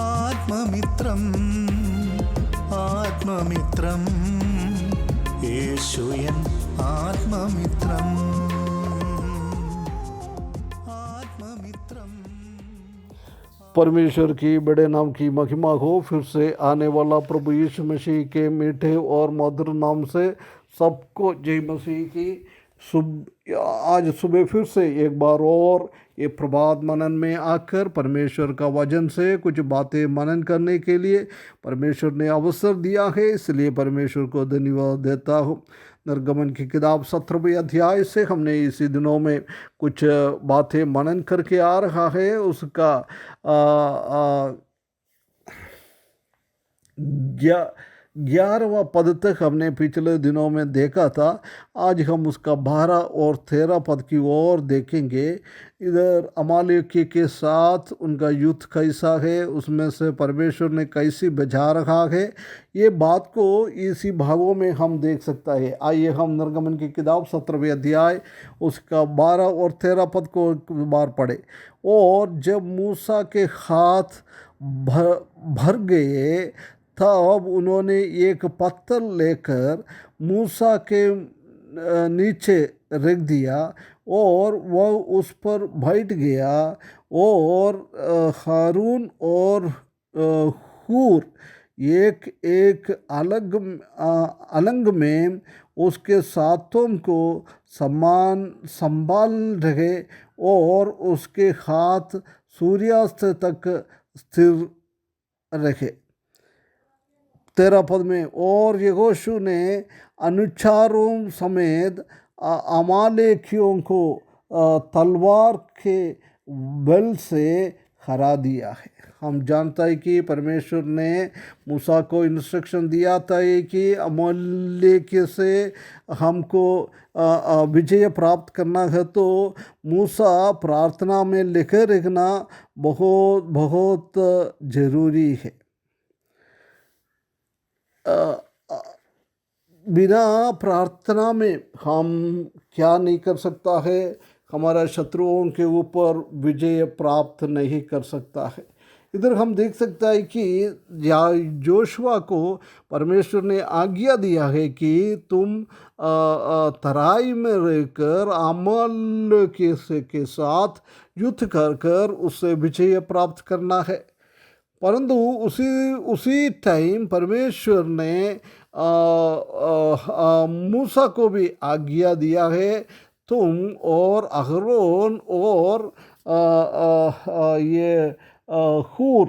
ആത്മമിത്രം ആത്മമിത്രം യേശുയൻ ആത്മമിത്രം आत्ममित्रम। परमेश्वर की बड़े नाम की महिमा हो। फिर से आने वाला प्रभु यीशु मसीह के मीठे और मधुर नाम से सबको जय मसीह की। आज सुबह फिर से एक बार और ये प्रभात मनन में आकर परमेश्वर का वचन से कुछ बातें मनन करने के लिए परमेश्वर ने अवसर दिया है, इसलिए परमेश्वर को धन्यवाद देता हूँ। निर्गमन की किताब 17वें अध्याय से हमने इसी दिनों में कुछ बातें मनन करके आ रहा है। उसका 11वां पद तक हमने पिछले दिनों में देखा था। आज हम उसका 12 और 13 पद की ओर देखेंगे। इधर अमालेकी के साथ उनका युद्ध कैसा है, उसमें से परमेश्वर ने कैसी बचा रखा है, ये बात को इसी भागों में हम देख सकता है। आइए हम निर्गमन की किताब 17वें अध्याय उसका 12 और 13 पद को एक बार पढ़े। और जब मूसा के हाथ भर गए तब उन्होंने एक पत्थर लेकर मूसा के नीचे रख दिया और वह उस पर बैठ गया। और हारून और हूर एक एक अलग में उसके साथों को संभाल रहे और उसके हाथ सूर्यास्त तक स्थिर रखे। 13 पद में, और यहोशू ने अनुचारों समेत अमालेकियों को तलवार के बल से हरा दिया है। हम जानता है कि परमेश्वर ने मूसा को इंस्ट्रक्शन दिया था कि अमालेक से हमको विजय प्राप्त करना है, तो मूसा प्रार्थना में लिखे रखना बहुत बहुत ज़रूरी है। बिना प्रार्थना में हम क्या नहीं कर सकता है, हमारा शत्रुओं के ऊपर विजय प्राप्त नहीं कर सकता है। इधर हम देख सकता है कि जोशुआ को परमेश्वर ने आज्ञा दिया है कि तुम तराई में रहकर अमालेक के साथ युद्ध कर कर उससे विजय प्राप्त करना है। परंतु उसी टाइम परमेश्वर ने मूसा को भी आज्ञा दिया है, तुम और अहरोन और ये हूर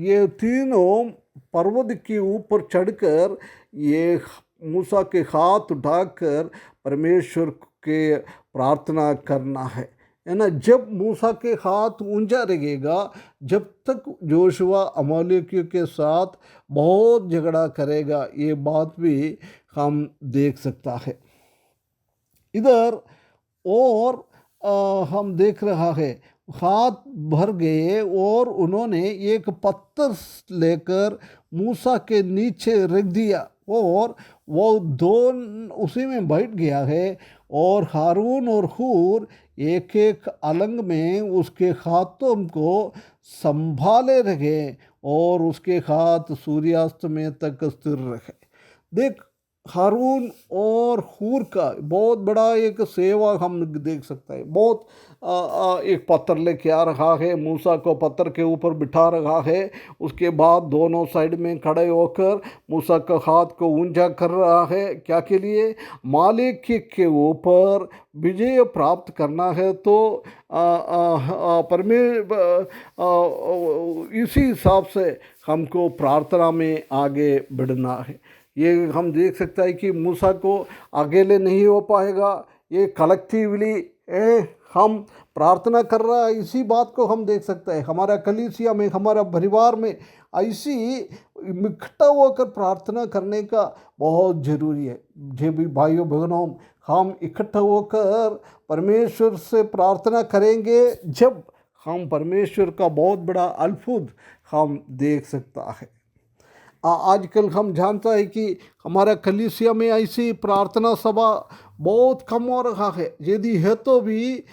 ये तीनों पर्वत के ऊपर चढ़कर ये मूसा के हाथ उठाकर परमेश्वर के प्रार्थना करना है ना। जब मूसा के हाथ ऊंचा रहेगा, जब तक जोशुआ अमालेकियों के साथ बहुत झगड़ा करेगा, ये बात भी हम देख सकता है। इधर और हम देख रहा है, हाथ भर गए और उन्होंने एक पत्थर लेकर मूसा के नीचे रख दिया और वो दोनों उसी में बैठ गया है। और हारून और हूर एक एक अलग में उसके हाथों को संभाले रखे और उसके हाथ सूर्यास्त में तक स्थिर रखे। देख, हारून और हूर का बहुत बड़ा एक सेवा हम देख सकते हैं। बहुत एक पत्थर लेके आ रहा है, मूसा को पत्थर के ऊपर बिठा रहा है, उसके बाद दोनों साइड में खड़े होकर मूसा का हाथ को ऊंचा कर रहा है। क्या के लिए? मालिक के ऊपर विजय प्राप्त करना है। तो इसी हिसाब से हमको प्रार्थना में आगे बढ़ना है। ये हम देख सकता है कि मूसा को अकेले नहीं हो पाएगा, ये कलेक्टिवली हम प्रार्थना कर रहा है। इसी बात को हम देख सकते हैं हमारा कलीसिया में, हमारा परिवार में ऐसी इकट्ठा होकर प्रार्थना करने का बहुत ज़रूरी है। जे भी भाइयों बहनों, हम इकट्ठा होकर परमेश्वर से प्रार्थना करेंगे, जब हम परमेश्वर का बहुत बड़ा अद्भुत हम देख सकता है। आजकल हम जानता है कि हमारा कलीसिया में ऐसी प्रार्थना सभा बहुत कम हो रहा है। यदि है तो भी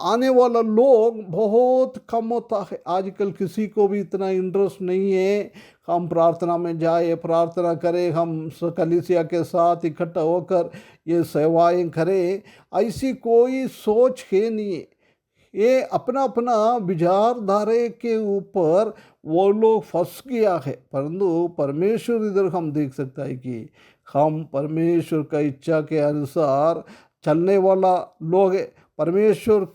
आने वाला लोग बहुत कम होता है। आजकल किसी को भी इतना इंटरेस्ट नहीं है हम प्रार्थना में जाए, प्रार्थना करें, हम कलीसिया के साथ इकट्ठा होकर ये सेवाएं करें, ऐसी कोई सोच है नहीं है। ये अपना अपना विचारधारे के ऊपर वो लोग फंस गया है। परंतु परमेश्वर इधर हम देख सकता है कि हम परमेश्वर का इच्छा के अनुसार चलने वाला लोग है। परमेश्वर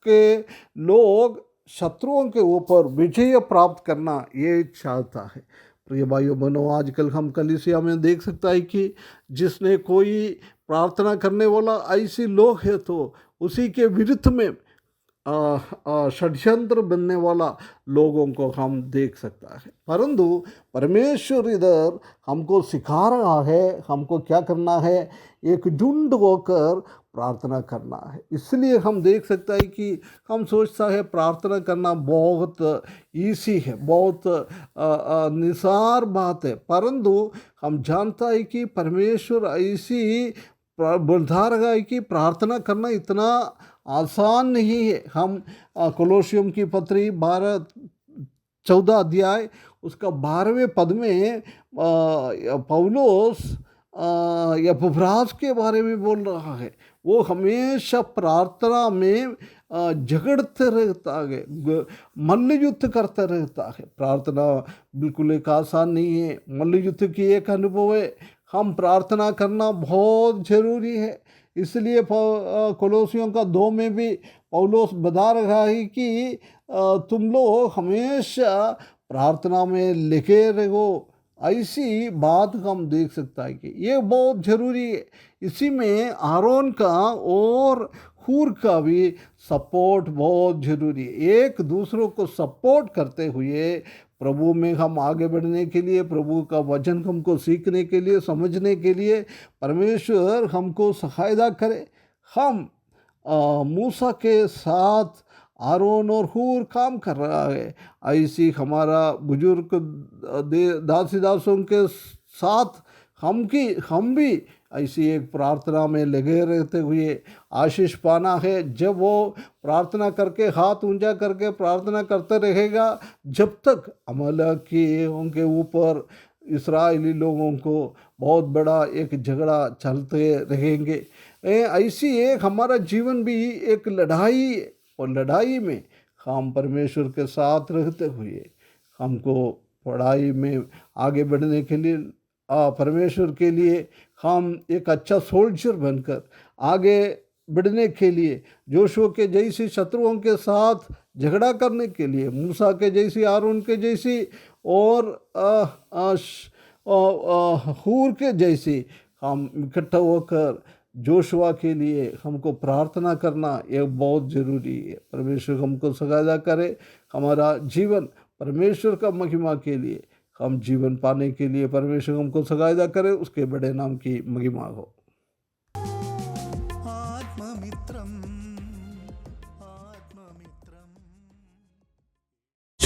के लोग शत्रुओं के ऊपर विजय प्राप्त करना ये चाहता है। प्रिय भाइयों बहनों, आजकल हम कलीसिया में देख सकता है कि जिसने कोई प्रार्थना करने वाला ऐसे लोग है तो उसी के विरुद्ध में षड्यंत्र बनने वाला लोगों को हम देख सकता है। परंतु परमेश्वर इधर हमको सिखा रहा है हमको क्या करना है, एक झुंड होकर प्रार्थना करना है। इसलिए हम देख सकता है कि हम सोचता है प्रार्थना करना बहुत ईजी है, बहुत निसार बात है, परंतु हम जानता है कि परमेश्वर ऐसी बता रहा है कि प्रार्थना करना इतना आसान नहीं है। हम कोलोसियम की पत्री 14 अध्याय उसका 12वें पद में पौलुस एपफ्रास के बारे में बोल रहा है। वो हमेशा प्रार्थना में झगड़ते रहता है, मल्ल युद्ध करता रहता है। प्रार्थना बिल्कुल एक आसान नहीं है, मल्ल युद्ध की एक अनुभव है। हम प्रार्थना करना बहुत ज़रूरी है। इसलिए कोलोसियों का 2 में भी पौलुस बता रहा है कि तुम लोग हमेशा प्रार्थना में लगे रहो। ऐसी बात हम देख सकता है कि ये बहुत ज़रूरी है। इसी में आरोन का और हूर का भी सपोर्ट बहुत ज़रूरी है। एक दूसरों को सपोर्ट करते हुए प्रभु में हम आगे बढ़ने के लिए, प्रभु का वचन हमको सीखने के लिए, समझने के लिए परमेश्वर हमको सहायता करे। हम मूसा के साथ आरोन और हूर काम कर रहा है, ऐसी हमारा बुजुर्ग दासी दासों के साथ हम भी ऐसी एक प्रार्थना में लगे रहते हुए आशीष पाना है। जब वो प्रार्थना करके हाथ ऊंचा करके प्रार्थना करते रहेगा, जब तक अमालेकियों के ऊपर इस्राएली लोगों को बहुत बड़ा एक झगड़ा चलते रहेंगे। ऐसी एक हमारा जीवन भी एक लड़ाई है, और लड़ाई में हम परमेश्वर के साथ रहते हुए हमको पढ़ाई में आगे बढ़ने के लिए परमेश्वर के लिए हम एक अच्छा सोल्जर बनकर आगे बढ़ने के लिए, जोशुआ के जैसी शत्रुओं के साथ झगड़ा करने के लिए, मूसा के जैसी, आरोन के जैसी और हूर के जैसी हम इकट्ठा होकर जोशुआ के लिए हमको प्रार्थना करना एक बहुत ज़रूरी है। परमेश्वर हमको सहायता करे, हमारा जीवन परमेश्वर का महिमा के लिए, हम जीवन पाने के लिए परमेश्वर हमको सहायता करे, उसके बड़े नाम की महिमा हो।